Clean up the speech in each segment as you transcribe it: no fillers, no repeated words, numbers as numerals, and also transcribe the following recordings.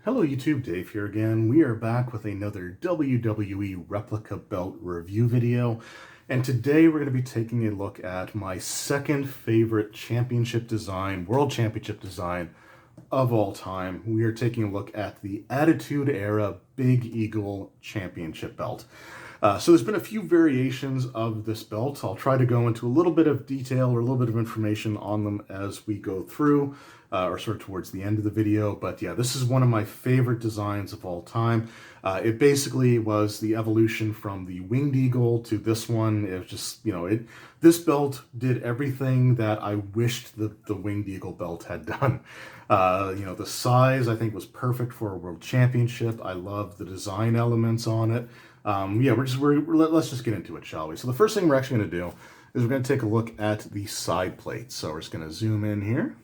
Hello YouTube, Dave here again. We are back with another WWE Replica belt review video. And today we're going to be taking a look at my second favorite championship design, world championship design of all time. We are taking a look at the Attitude Era Big Eagle Championship belt. So there's been a few variations of this belt. I'll try to go into a little bit of detail or a little bit of information on them as we go through, or sort of towards the end of the video. But yeah, this is one of my favorite designs of all time. It basically was the evolution from the Winged Eagle to this one. It was just, this belt did everything that I wished the Winged Eagle belt had done. The size I think was perfect for a world championship. I love the design elements on it. Let's just get into it, shall we? So the first thing we're actually going to do is we're going to take a look at the side plates. So we're just going to zoom in here.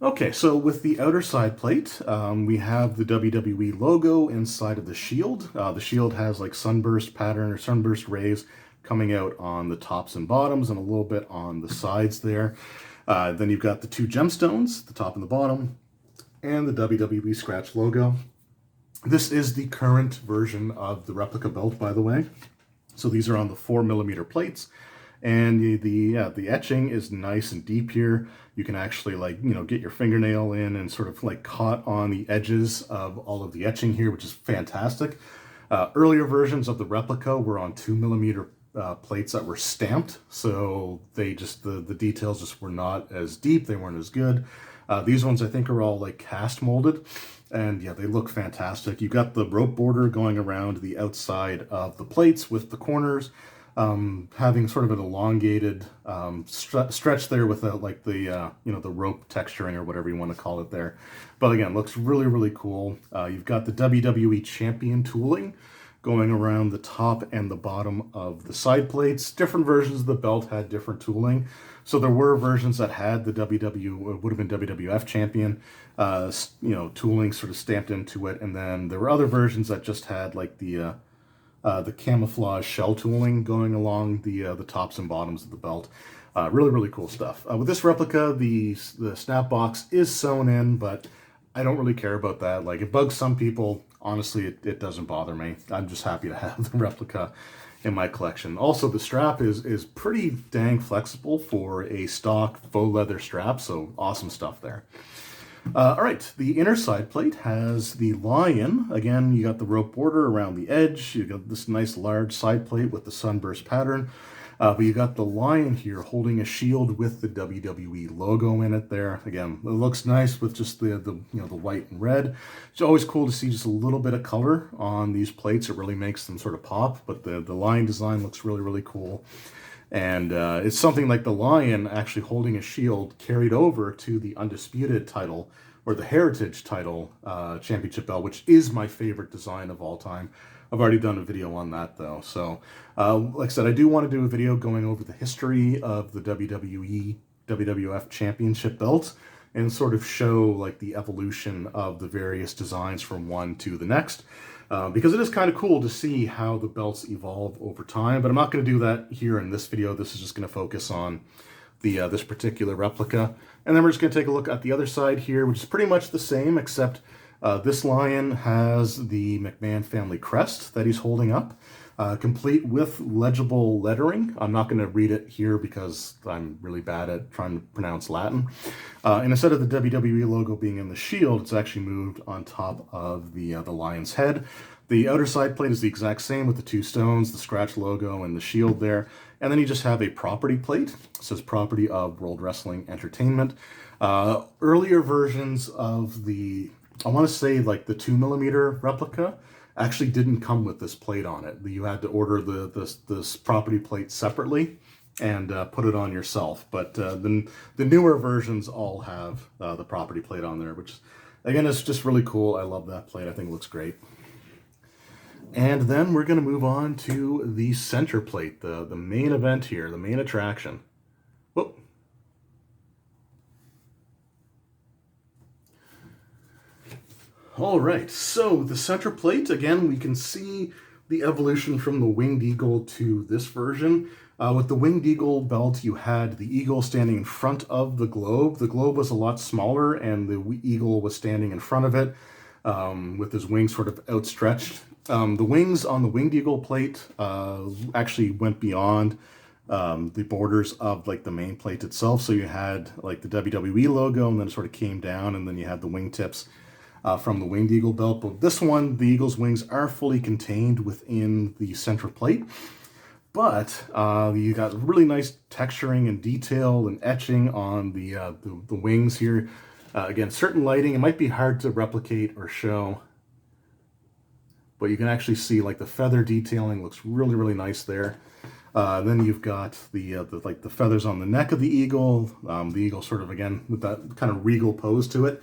Okay, so with the outer side plate, we have the WWE logo inside of the shield. The shield has like sunburst pattern or sunburst rays coming out on the tops and bottoms and a little bit on the sides there. Then you've got the two gemstones, the top and the bottom, and the WWE scratch logo. This is the current version of the replica belt, by the way. So these are on the 4mm plates, and the etching is nice and deep here. You can actually get your fingernail in and sort of like caught on the edges of all of the etching here, which is fantastic. Earlier versions of the replica were on 2mm plates that were stamped, so they just the details just were not as deep. They weren't as good. These ones I think are all like cast molded. And yeah, they look fantastic. You've got the rope border going around the outside of the plates with the corners having sort of an elongated stretch there with the rope texturing or whatever you want to call it there. But again, looks really, really cool. You've got the WWE Champion Tooling going around the top and the bottom of the side plates. Different versions of the belt had different tooling. So there were versions that had the would have been WWF Champion, tooling sort of stamped into it. And then there were other versions that just had like the camouflage shell tooling going along the tops and bottoms of the belt. Really, really cool stuff. With this replica, the snap box is sewn in, but I don't really care about that. Like, it bugs some people. Honestly, it doesn't bother me. I'm just happy to have the replica in my collection. Also, the strap is pretty dang flexible for a stock faux leather strap, so awesome stuff there. All right, the inner side plate has the lion. Again, you got the rope border around the edge. You got this nice large side plate with the sunburst pattern. But you got the lion here holding a shield with the WWE logo in it there. Again, it looks nice with just the white and red. It's always cool to see just a little bit of color on these plates. It really makes them sort of pop, but the lion design looks really, really cool. And it's something like the lion actually holding a shield carried over to the Undisputed title, or the Heritage title championship belt, which is my favorite design of all time. I've already done a video on that though. So like I said, I do want to do a video going over the history of the WWF championship belts and sort of show like the evolution of the various designs from one to the next. Because it is kind of cool to see how the belts evolve over time, but I'm not going to do that here in this video. This is just going to focus on the this particular replica. And then we're just going to take a look at the other side here, which is pretty much the same, except this lion has the McMahon family crest that he's holding up, complete with legible lettering. I'm not going to read it here because I'm really bad at trying to pronounce Latin. And instead of the WWE logo being in the shield, it's actually moved on top of the lion's head. The outer side plate is the exact same with the two stones, the scratch logo, and the shield there. And then you just have a property plate. It says property of World Wrestling Entertainment. Earlier versions of I want to say like the 2mm replica actually didn't come with this plate on it. You had to order this property plate separately and put it on yourself. But the newer versions all have the property plate on there, which again is just really cool. I love that plate. I think it looks great. And then we're going to move on to the center plate, the main event here, the main attraction. Whoop. All right, so the center plate, again, we can see the evolution from the Winged Eagle to this version. With the Winged Eagle belt, you had the eagle standing in front of the globe. The globe was a lot smaller, and the eagle was standing in front of it with his wings sort of outstretched. The wings on the Winged Eagle plate actually went beyond the borders of like the main plate itself. So you had like the WWE logo, and then it sort of came down, and then you had the wingtips from the Winged Eagle belt. But this one, the eagle's wings are fully contained within the center plate. But you got really nice texturing and detail and etching on the wings here. Again, certain lighting, it might be hard to replicate or show, but you can actually see like the feather detailing looks really, really nice there. Then you've got the feathers on the neck of the eagle sort of, again, with that kind of regal pose to it.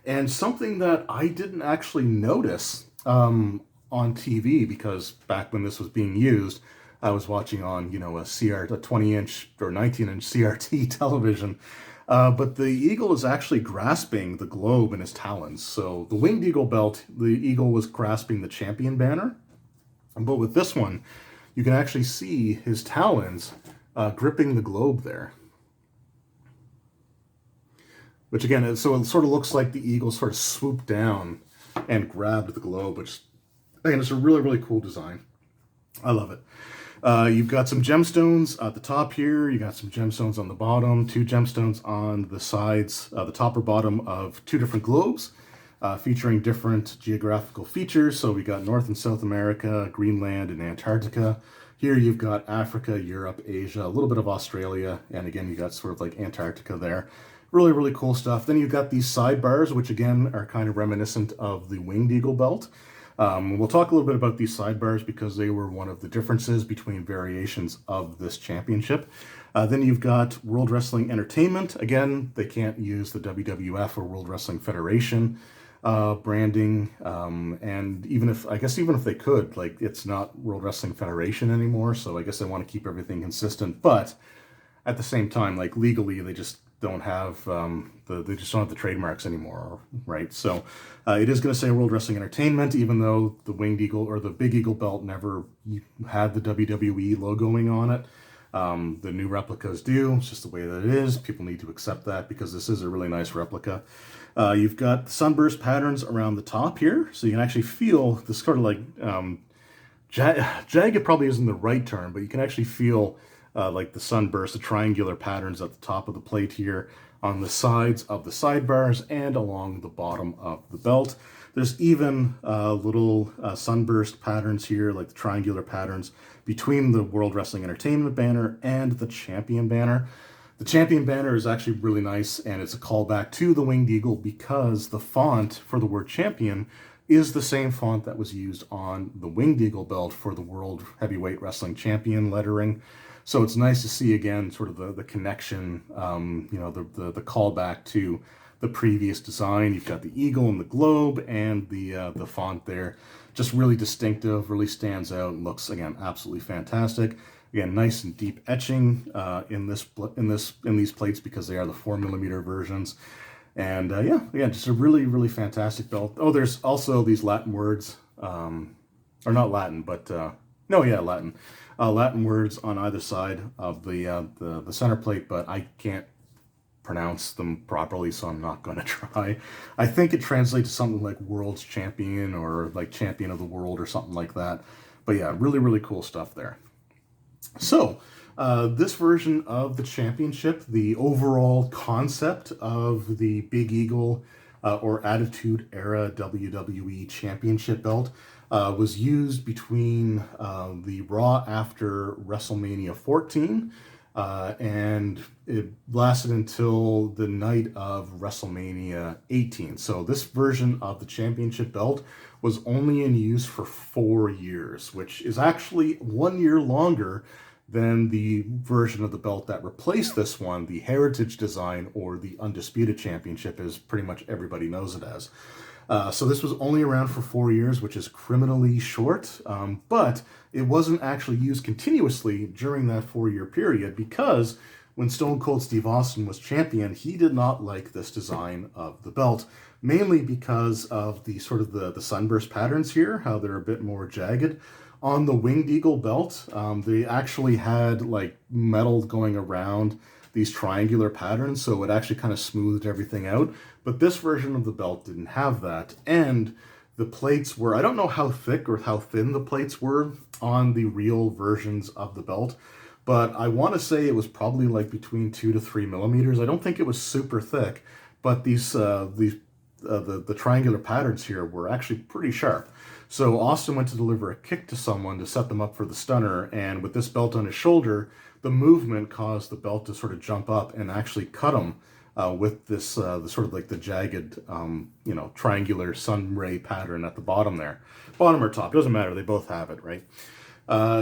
And something that I didn't actually notice on TV, because back when this was being used, I was watching on, a 20-inch or 19-inch CRT television. But the eagle is actually grasping the globe in his talons. So the Winged Eagle belt, the eagle was grasping the champion banner. But with this one, you can actually see his talons gripping the globe there. Which again, so it sort of looks like the eagle sort of swooped down and grabbed the globe, which, again, it's a really, really cool design. I love it. You've got some gemstones at the top here. You got some gemstones on the bottom, 2 gemstones on the sides, the top or bottom of 2 different globes, featuring different geographical features. So we got North and South America, Greenland, and Antarctica. Here you've got Africa, Europe, Asia, a little bit of Australia, and again, you got sort of like Antarctica there. Really, really cool stuff. Then you've got these sidebars, which again are kind of reminiscent of the Winged Eagle belt. We'll talk a little bit about these sidebars because they were one of the differences between variations of this championship. Then you've got World Wrestling Entertainment. Again, they can't use the WWF or World Wrestling Federation branding. And even if they could, like, it's not World Wrestling Federation anymore. So I guess they want to keep everything consistent. But at the same time, like, legally, they just don't have they just don't have the trademarks anymore, right? So it is going to say World Wrestling Entertainment, even though the Winged Eagle or the Big Eagle belt never had the WWE logoing on it. The new replicas do. It's just the way that it is. People need to accept that because this is a really nice replica. You've got sunburst patterns around the top here, so you can actually feel this sort of like jagged probably isn't the right term, but you can actually feel like the sunburst, the triangular patterns at the top of the plate here, on the sides of the sidebars, and along the bottom of the belt. There's even little sunburst patterns here, like the triangular patterns between the World Wrestling Entertainment banner and the Champion banner. The Champion banner is actually really nice, and it's a callback to the Winged Eagle because the font for the word champion is the same font that was used on the Winged Eagle belt for the World Heavyweight Wrestling Champion lettering. So it's nice to see, again, sort of the connection, the callback to the previous design. You've got the eagle and the globe, and the font there, just really distinctive, really stands out, and looks, again, absolutely fantastic. Again, nice and deep etching in these plates because they are the 4mm versions. And just a really, really fantastic belt. Oh, there's also these Latin words, or not Latin, but Latin. Latin words on either side of the center plate, but I can't pronounce them properly, so I'm not going to try. I think it translates to something like World's Champion or like Champion of the World or something like that. But yeah, really, really cool stuff there. So this version of the championship, the overall concept of the Big Eagle or Attitude Era WWE Championship belt was used between the Raw after WrestleMania 14 and it lasted until the night of WrestleMania 18. So this version of the championship belt was only in use for 4 years, which is actually 1 year longer than the version of the belt that replaced this one, the Heritage Design, or the Undisputed Championship, as pretty much everybody knows it as. So this was only around for 4 years, which is criminally short, but it wasn't actually used continuously during that 4-year period because when Stone Cold Steve Austin was champion, he did not like this design of the belt, mainly because of the sort of the sunburst patterns here, how they're a bit more jagged. On the Winged Eagle belt, they actually had like metal going around these triangular patterns, so it actually kind of smoothed everything out. But this version of the belt didn't have that. And the plates were, I don't know how thick or how thin the plates were on the real versions of the belt, but I want to say it was probably like between 2 to 3 millimeters. I don't think it was super thick, but the triangular patterns here were actually pretty sharp. So Austin went to deliver a kick to someone to set them up for the stunner, and with this belt on his shoulder, the movement caused the belt to sort of jump up and actually cut him with this the sort of like the jagged, triangular sun ray pattern at the bottom there. Bottom or top, doesn't matter, they both have it, right?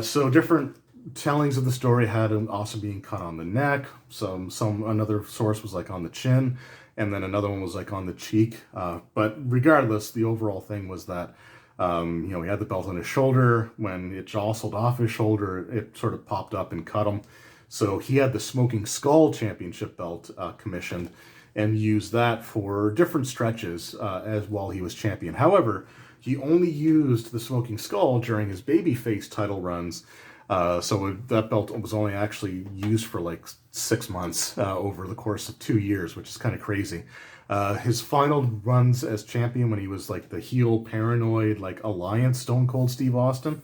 So different tellings of the story had Austin being cut on the neck, another source was like on the chin, and then another one was like on the cheek. But regardless, the overall thing was that he had the belt on his shoulder. When it jostled off his shoulder, it sort of popped up and cut him. So he had the Smoking Skull Championship belt commissioned and used that for different stretches as while he was champion. However, he only used the Smoking Skull during his babyface title runs. So that belt was only actually used for like 6 months over the course of 2 years, which is kind of crazy. His final runs as champion, when he was like the heel paranoid, like Alliance Stone Cold Steve Austin,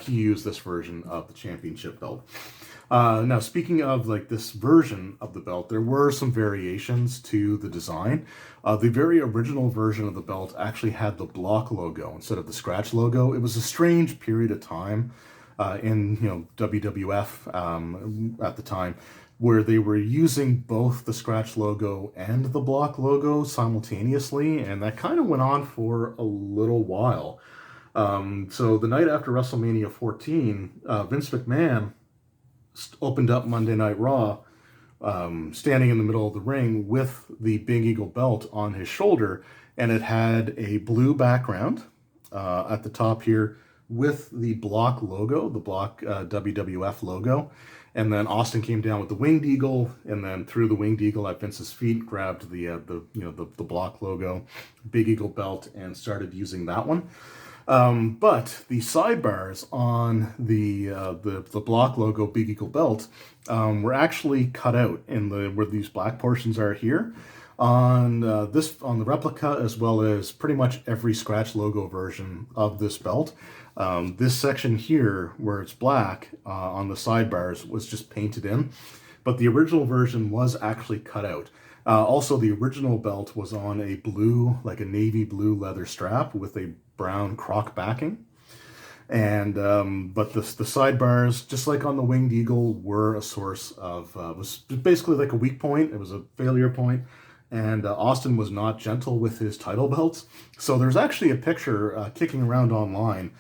he used this version of the championship belt. Now, speaking of like this version of the belt, there were some variations to the design. The very original version of the belt actually had the block logo instead of the scratch logo. It was a strange period of time in WWF at the time, where they were using both the scratch logo and the block logo simultaneously, and that kind of went on for a little while. So the night after WrestleMania 14, Vince McMahon opened up Monday Night Raw, standing in the middle of the ring with the Big Eagle belt on his shoulder, and it had a blue background at the top here with the block logo, the block WWF logo. And then Austin came down with the Winged Eagle, and then threw the Winged Eagle at Vince's feet, grabbed the block logo, Big Eagle belt, and started using that one. But the sidebars on the block logo Big Eagle belt were actually cut out in where these black portions are here. On the replica, as well as pretty much every scratch logo version of this belt, this section here where it's black on the sidebars was just painted in, but the original version was actually cut out. Also, the original belt was on a blue, like a navy blue leather strap with a brown croc backing. And but the sidebars, just like on the Winged Eagle, were a source of was basically like a weak point. It was a failure point. And Austin was not gentle with his title belts. So there's actually a picture kicking around online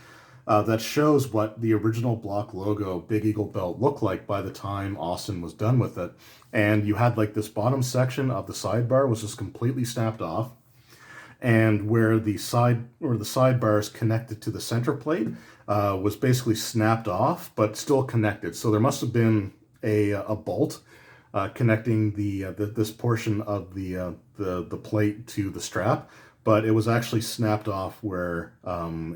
that shows what the original block logo Big Eagle belt looked like by the time Austin was done with it. And you had like this bottom section of the sidebar was just completely snapped off. And where the sidebars connected to the center plate was basically snapped off, but still connected. So there must have been a bolt connecting this portion of the plate to the strap, but it was actually snapped off where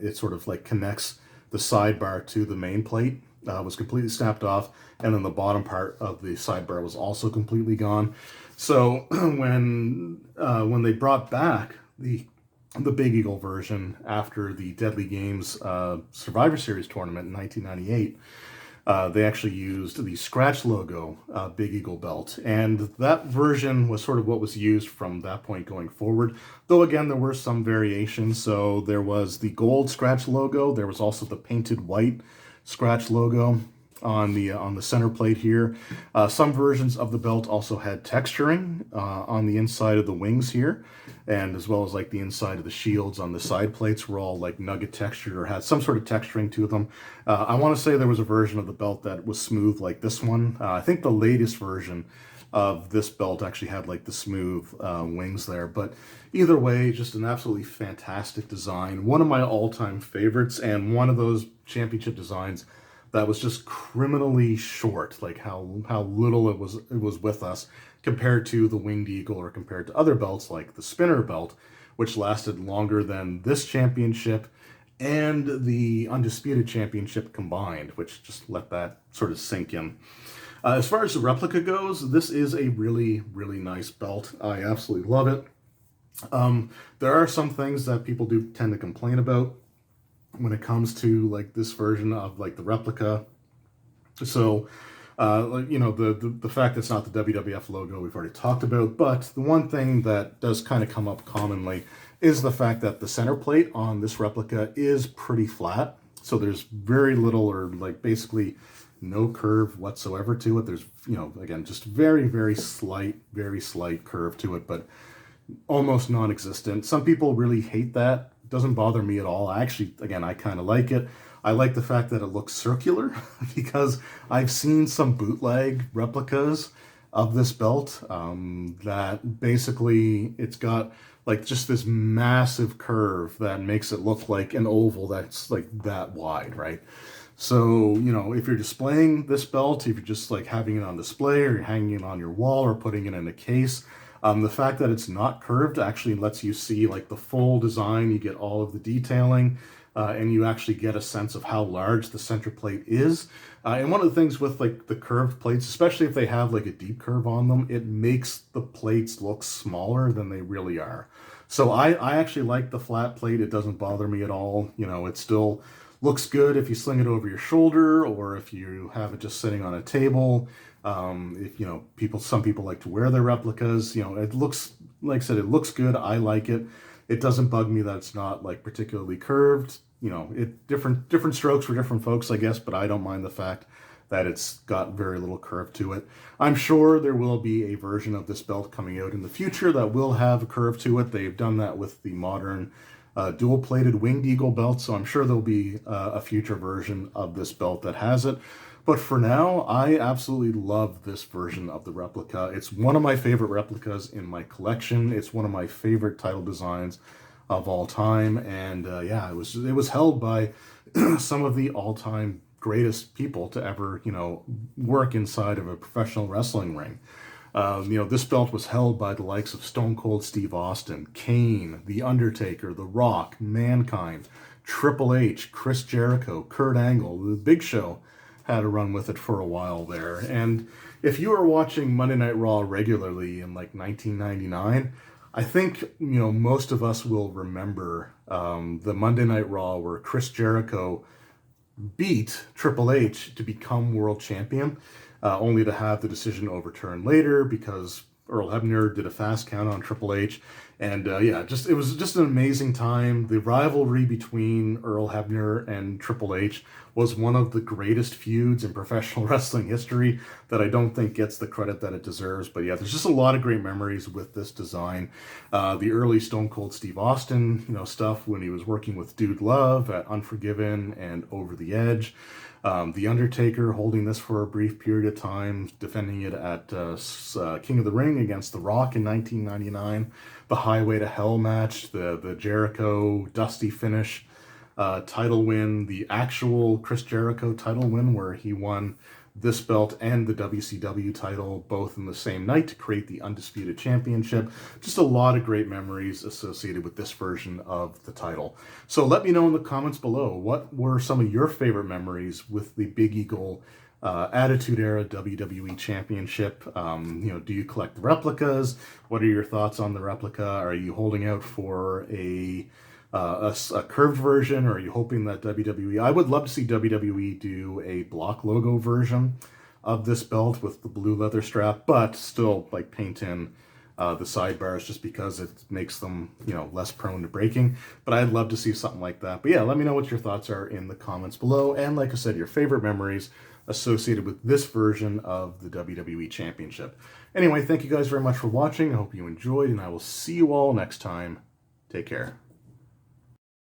it sort of like connects the sidebar to the main plate. Was completely snapped off, and then the bottom part of the sidebar was also completely gone. So when they brought back the Big Eagle version after the Deadly Games Survivor Series tournament in 1998, they actually used the scratch logo Big Eagle belt, and that version was sort of what was used from that point going forward. Though again, there were some variations. So there was the gold scratch logo. There was also the painted white scratch logo on the center plate here. Some versions of the belt also had texturing on the inside of the wings here, and as well as like the inside of the shields on the side plates were all like nugget textured or had some sort of texturing to them. I want to say there was a version of the belt that was smooth like this one. I think the latest version of this belt actually had like the smooth wings there, but either way, just an absolutely fantastic design. One of my all-time favorites, and one of those championship designs that was just criminally short, like how little it was with us compared to the Winged Eagle or compared to other belts like the Spinner belt, which lasted longer than this championship and the Undisputed Championship combined, which just let that sort of sink in. As far as the replica goes, this is a really, really nice belt. I absolutely love it. There are some things that people do tend to complain about when it comes to like this version of like the replica. So, you know, the fact that it's not the WWF logo we've already talked about, but the one thing that does kind of come up commonly is the fact that the center plate on this replica is pretty flat. So there's very little or like basically no curve whatsoever to it. There's, you know, again, just very, very slight curve to it, but almost non-existent. Some people really hate that. It doesn't bother me at all. Actually, again, I kind of like it. I like the fact that it looks circular because I've seen some bootleg replicas of this belt that basically it's got like just this massive curve that makes it look like an oval that's like that wide, right? So, you know, if you're displaying this belt, if you're just like having it on display or you're hanging it on your wall or putting it in a case, the fact that it's not curved actually lets you see like the full design. You get all of the detailing and you actually get a sense of how large the center plate is. And one of the things with like the curved plates, especially if they have like a deep curve on them, it makes the plates look smaller than they really are. So I actually like the flat plate. It doesn't bother me at all. You know, it still looks good if you sling it over your shoulder or if you have it just sitting on a table. If, you know, some people like to wear their replicas, you know, it looks, like I said, it looks good. I like it. It doesn't bug me that it's not like particularly curved. You know, different strokes for different folks, I guess, but I don't mind the fact that it's got very little curve to it. I'm sure there will be a version of this belt coming out in the future that will have a curve to it. They've done that with the modern dual-plated Winged Eagle belt, so I'm sure there'll be a future version of this belt that has it. But for now, I absolutely love this version of the replica. It's one of my favorite replicas in my collection. It's one of my favorite title designs of all time, and yeah, it was held by some of the all-time greatest people to ever, you know, work inside of a professional wrestling ring. You know, this belt was held by the likes of Stone Cold Steve Austin, Kane, The Undertaker, The Rock, Mankind, Triple H, Chris Jericho, Kurt Angle. The Big Show had a run with it for a while there. And if you were watching Monday Night Raw regularly in like 1999, I think, you know, most of us will remember the Monday Night Raw where Chris Jericho beat Triple H to become world champion, only to have the decision overturned later because Earl Hebner did a fast count on Triple H. And yeah, it was just an amazing time. The rivalry between Earl Hebner and Triple H was one of the greatest feuds in professional wrestling history that I don't think gets the credit that it deserves. But yeah, there's just a lot of great memories with this design. The early Stone Cold Steve Austin, you know, stuff when he was working with Dude Love at Unforgiven and Over the Edge. The Undertaker holding this for a brief period of time, defending it at King of the Ring against The Rock in 1999. The Highway to Hell match, the Jericho Dusty finish title win, the actual Chris Jericho title win where he won this belt and the WCW title both in the same night to create the Undisputed Championship. Just a lot of great memories associated with this version of the title. So let me know in the comments below, what were some of your favorite memories with the Big Eagle Attitude Era WWE Championship? You know, do you collect the replicas? What are your thoughts on the replica? Are you holding out for a curved version, or are you hoping that WWE... I would love to see WWE do a block logo version of this belt with the blue leather strap, but still like paint in the sidebars just because it makes them, you know, less prone to breaking. But I'd love to see something like that. But yeah, let me know what your thoughts are in the comments below. And like I said, your favorite memories associated with this version of the WWE Championship. Anyway, thank you guys very much for watching. I hope you enjoyed, and I will see you all next time. Take care.